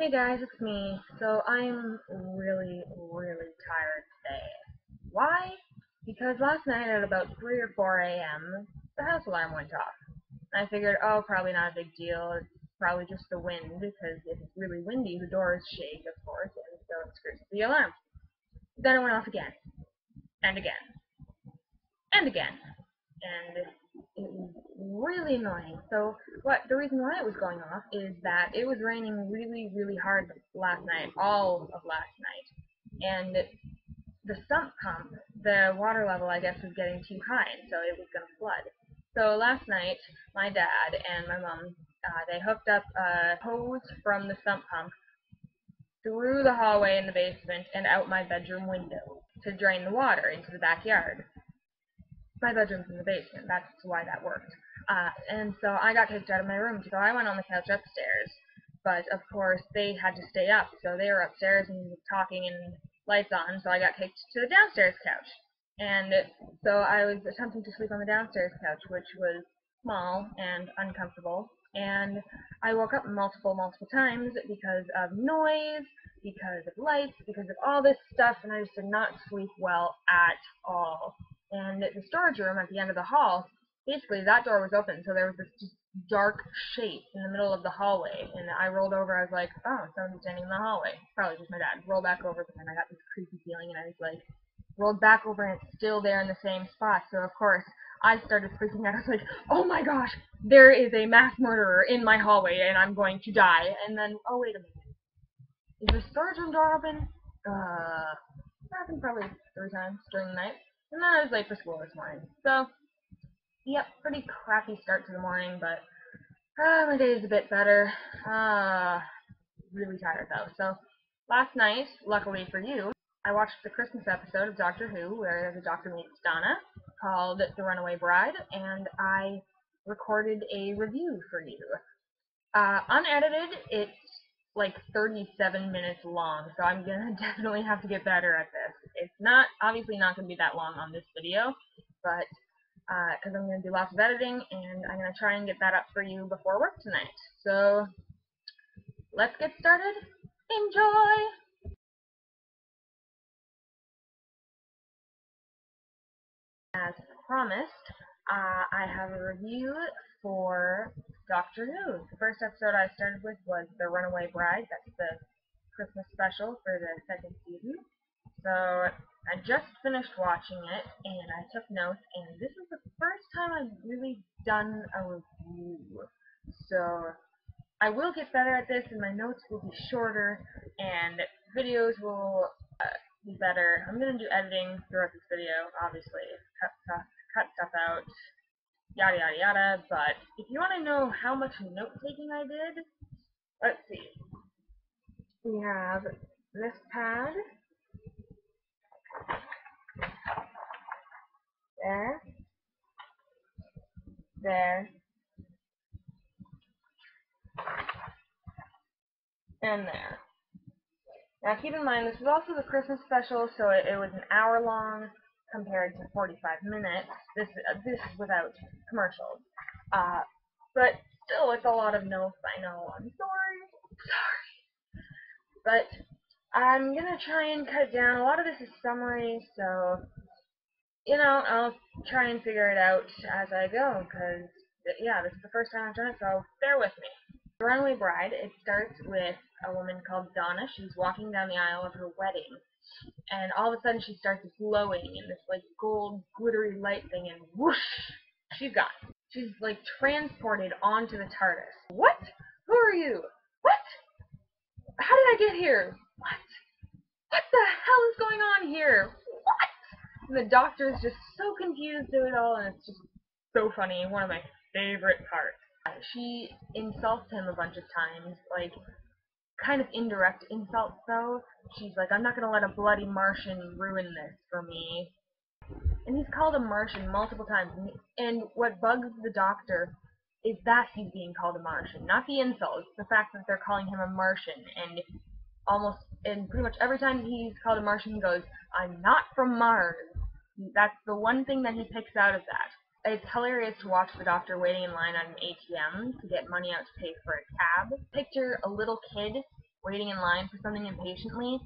Hey guys, it's me. So I'm really, really tired today. Why? Because last night at about 3 or 4 a.m., the house alarm went off. And I figured, oh, probably not a big deal. It's probably just the wind, because if it's really windy, the doors shake, of course, and so it screws up the alarm. Then it went off again, and again, and again. And it was really annoying. So the reason why it was going off is that it was raining really, really hard last night, all of last night. And the sump pump, the water level, I guess, was getting too high, and so it was going to flood. So last night, my dad and my mom, they hooked up a hose from the sump pump through the hallway in the basement and out my bedroom window to drain the water into the backyard. My bedroom's in the basement. That's why that worked. And so I got kicked out of my room, so I went on the couch upstairs. But of course, they had to stay up, so they were upstairs and talking and lights on, so I got kicked to the downstairs couch. And so I was attempting to sleep on the downstairs couch, which was small and uncomfortable. And I woke up multiple times because of noise, because of lights, because of all this stuff, and I just did not sleep well at all. And the storage room at the end of the hall, basically that door was open, so there was this just dark shape in the middle of the hallway, and I rolled over. I was like, oh, someone's standing in the hallway. Probably just my dad. Roll back over, but then I got this creepy feeling, and I was like, rolled back over, and it's still there in the same spot. So of course I started freaking out. I was like, oh my gosh, there is a mass murderer in my hallway, and I'm going to die. And then, oh wait a minute, is the storage room door open? It happened probably 3 times during the night. And then I was late for school this morning. So, yep, pretty crappy start to the morning, but my day is a bit better. Really tired though. So, last night, luckily for you, I watched the Christmas episode of Doctor Who where the Doctor meets Donna, called The Runaway Bride, and I recorded a review for you. Unedited, it's like 37 minutes long, so I'm gonna definitely have to get better at this. It's not obviously not gonna be that long on this video, but because I'm gonna do lots of editing, and I'm gonna try and get that up for you before work tonight. So let's get started. Enjoy! As promised, I have a review for Doctor Who. The first episode I started with was The Runaway Bride. That's the Christmas special for the second season. So I just finished watching it, and I took notes, and this is the first time I've really done a review. So I will get better at this, and my notes will be shorter, and videos will be better. I'm going to do editing throughout this video, obviously, cut stuff out, yada yada yada, but if you want to know how much note-taking I did, let's see. We have this pad, there, there, and there. Now keep in mind, this is also the Christmas special, so it was an hour long compared to 45 minutes. This is without commercials. But still, it's a lot of notes, I know. I'm sorry. But I'm going to try and cut down. A lot of this is summary, so, you know, I'll try and figure it out as I go, because, yeah, this is the first time I've done it, so bear with me. The Runaway Bride, it starts with a woman called Donna. She's walking down the aisle of her wedding, and all of a sudden she starts glowing in this, like, gold, glittery light thing, and whoosh, she's gone. She's, like, transported onto the TARDIS. What? Who are you? What? How did I get here? What? What the hell is going on here? What? And the Doctor is just so confused through it all, and it's just so funny. One of my favorite parts. She insults him a bunch of times, like, kind of indirect insults, though. She's like, I'm not gonna let a bloody Martian ruin this for me. And he's called a Martian multiple times, and what bugs the Doctor is that he's being called a Martian, not the insult. It's the fact that they're calling him a Martian, and pretty much every time he's called a Martian, he goes, I'm not from Mars. That's the one thing that he picks out of that. It's hilarious to watch the Doctor waiting in line at an ATM to get money out to pay for a cab. Picture a little kid waiting in line for something impatiently,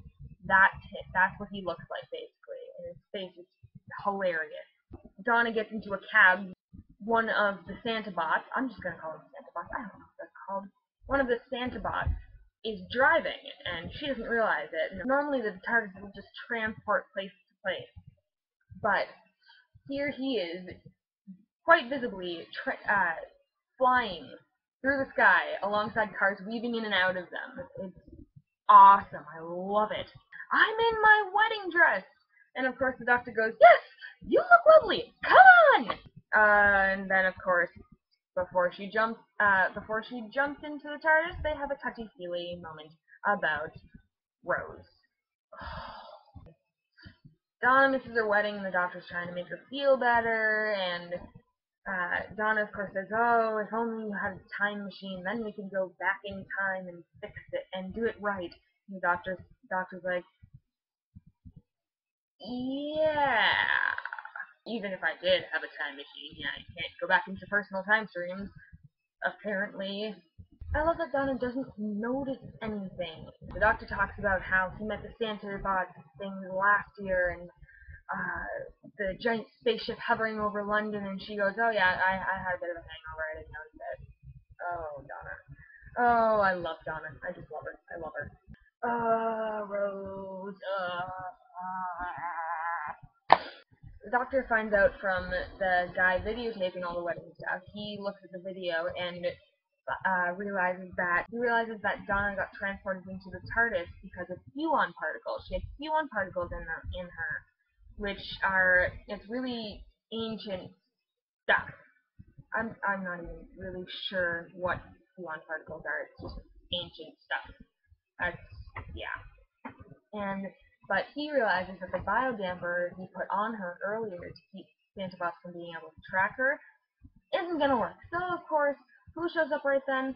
that's what he looks like, basically. And his face is hilarious. Donna gets into a cab. One of the Santa bots, I'm just going to call them Santa bots, I don't know what they're called. One of the Santa bots is driving, and she doesn't realize it. Normally the TARDIS will just transport place to place. But here he is, quite visibly, flying through the sky alongside cars, weaving in and out of them. It's awesome. I love it. I'm in my wedding dress! And of course the Doctor goes, yes! You look lovely! Come on! And then of course, before she jumps into the TARDIS, they have a touchy-feely moment about Rose. Donna misses her wedding, and the Doctor's trying to make her feel better, and Donna, of course, says, oh, if only you had a time machine, then we can go back in time and fix it and do it right. And the Doctor's like, yeah. Even if I did have a time machine, yeah, I can't go back into personal time streams, apparently. I love that Donna doesn't notice anything. The Doctor talks about how he met the Santa bot thing last year, and the giant spaceship hovering over London, and she goes, oh yeah, I had a bit of a hangover, I didn't notice it. Oh, Donna. Oh, I love Donna. I just love her. I love her. Rose. The Doctor finds out from the guy videotaping all the wedding stuff. He looks at the video and realizes that Donna got transported into the TARDIS because of Huon particles. She had Huon particles in her, which are, it's really ancient stuff. I'm not even really sure what Huon particles are. It's just ancient stuff. Yeah. But he realizes that the biodamper he put on her earlier to keep Santa Bots from being able to track her isn't gonna work. So of course, who shows up right then?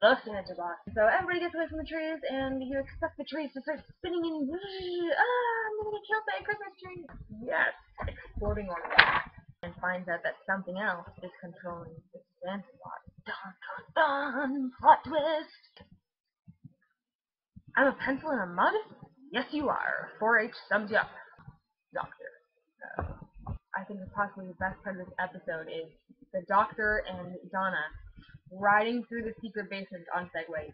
The Santa Bots. So everybody gets away from the trees, and you expect the trees to start spinning and I'm gonna get killed by a Christmas tree. Yes, exploding on that. And finds out that something else is controlling the Santa Bots. Dun dun dun! Plot twist! I'm a pencil in a mug? Yes, you are. 4-H sums you up, Doctor. I think possibly the best part of this episode is the Doctor and Donna riding through the secret basement on segways.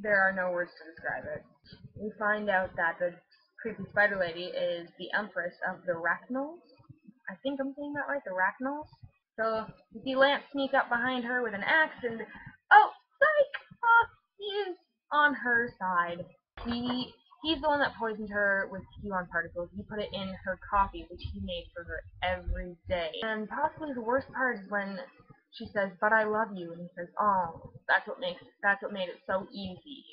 There are no words to describe it. We find out that the creepy spider lady is the Empress of the Rachnols. I think I'm saying that right, the Rachnols. So you see Lance sneak up behind her with an axe, and oh, psych! He is on her side. He's the one that poisoned her with Huon particles. He put it in her coffee, which he made for her every day. And possibly the worst part is when she says, "But I love you," and he says, "Oh, that's what made it so easy."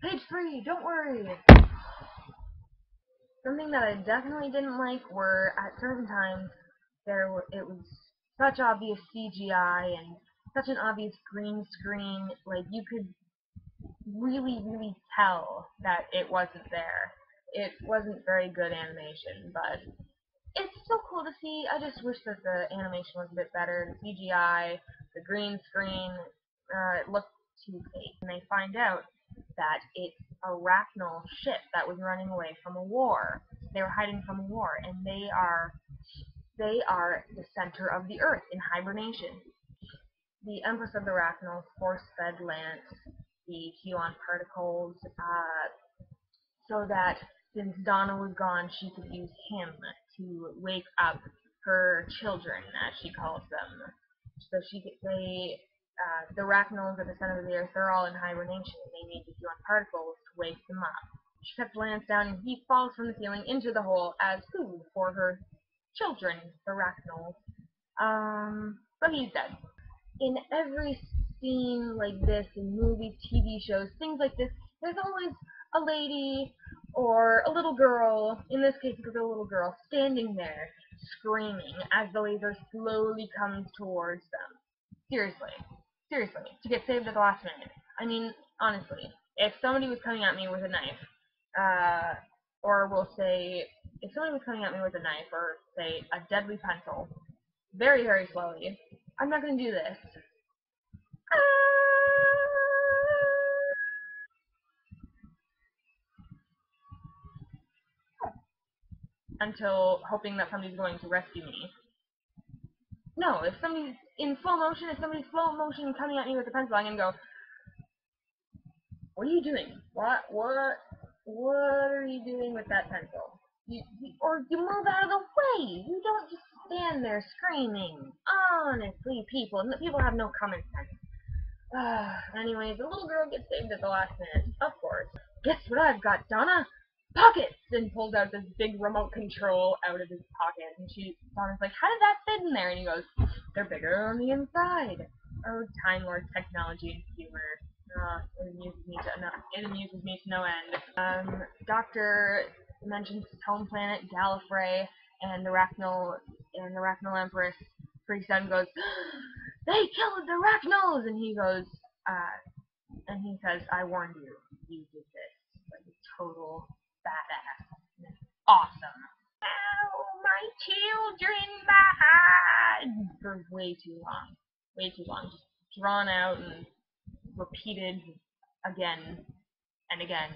Page 3. Don't worry. Something that I definitely didn't like were at certain times it was such obvious CGI and such an obvious green screen. Like you could really, really tell that it wasn't there. It wasn't very good animation, but it's still cool to see. I just wish that the animation was a bit better. The CGI, the green screen, it looked too fake. And they find out that it's a Rachnol ship that was running away from a war. They were hiding from a war, and they are the center of the Earth in hibernation. The Empress of the Rachnols force-fed Lance the Huon particles so that since Donna was gone, she could use him to wake up her children, as she calls them. So the Rachnols at the center of the Earth, they're all in hibernation. They need the Huon particles to wake them up. She cuts Lance down, and he falls from the ceiling into the hole as food for her children, the Rachnols. But he's dead. In every scene like this, in movies, TV shows, things like this, there's always a lady or a little girl, in this case it was a little girl, standing there screaming as the laser slowly comes towards them. Seriously, to get saved at the last minute. I mean, honestly, if somebody was coming at me with a knife, or we'll say, if somebody was coming at me with a knife, or say, a deadly pencil, very, very slowly, I'm not going to do this. until hoping that somebody's going to rescue me. No, if somebody's in slow motion, if somebody's slow motion coming at me with a pencil, I'm gonna go, what are you doing? What are you doing with that pencil? Or you move out of the way. You don't just stand there screaming. Honestly, people have no common sense. Anyways, the little girl gets saved at the last minute, of course. Guess what I've got, Donna? Pockets! And pulls out this big remote control out of his pocket. And Donna's like, how did that fit in there? And he goes, they're bigger on the inside. Oh, Time Lord technology and humor. It amuses me to no end. Doctor mentions his home planet, Gallifrey, and the Arachnal Empress freaks out and goes, they killed the Arachnos! And he goes, and he says, I warned you, you did this. Like a total badass. Awesome. Oh, my children, bad! For way too long. Way too long. Just drawn out and repeated again and again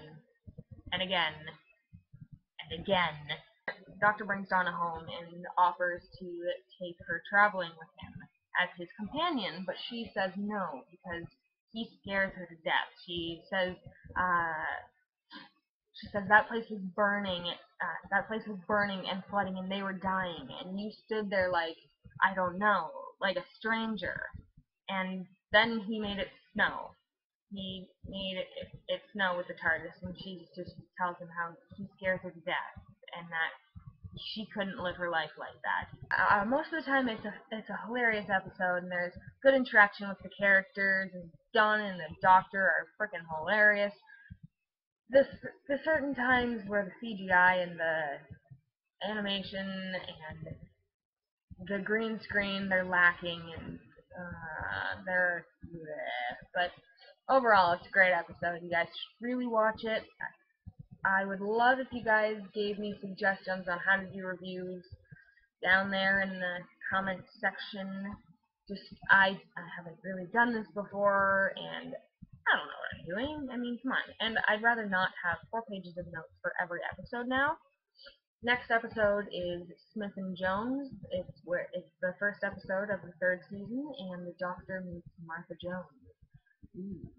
and again and again. The doctor brings Donna home and offers to take her traveling with him as his companion, but she says no because he scares her to death. She says that place was burning. That place was burning and flooding, and they were dying. And you stood there like, I don't know, like a stranger. And then he made it snow. He made it snow with the TARDIS, and she just tells him how he scares her to death, and that she couldn't live her life like that. Most of the time, it's a hilarious episode, and there's good interaction with the characters, and Donna and the Doctor are freaking hilarious. The certain times where the CGI and the animation and the green screen, they're lacking, and they're bleh. But overall, it's a great episode. You guys should really watch it. I would love if you guys gave me suggestions on how to do reviews down there in the comments section. I haven't really done this before, and I don't know what I'm doing. I mean, come on. And I'd rather not have 4 pages of notes for every episode now. Next episode is Smith and Jones. It's the first episode of the 3rd season, and the Doctor meets Martha Jones. Ooh,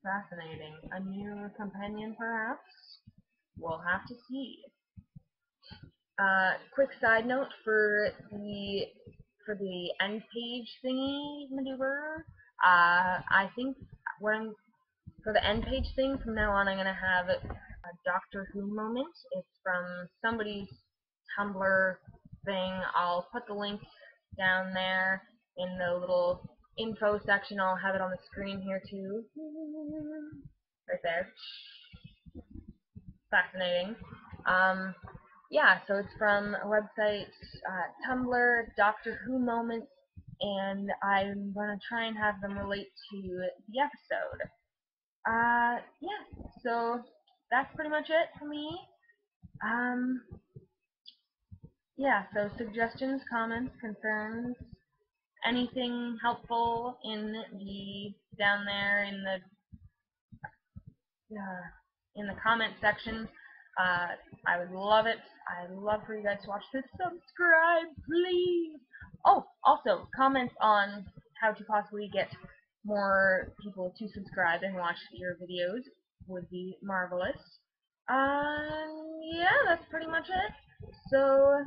fascinating. A new companion, perhaps? We'll have to see. Quick side note for the end page thingy maneuver. I think for the end page thing from now on, I'm gonna have a Doctor Who moment. It's from somebody's Tumblr thing. I'll put the link down there in the little info section. I'll have it on the screen here too. Right there. Fascinating. Yeah, so it's from a website, Tumblr, Doctor Who moments, and I'm going to try and have them relate to the episode. Yeah, so that's pretty much it for me. Yeah, so suggestions, comments, concerns, anything helpful down there in the comment section. I would love it. I'd love for you guys to watch this. Subscribe, please. Oh, also, comments on how to possibly get more people to subscribe and watch your videos would be marvelous. Yeah, that's pretty much it. So,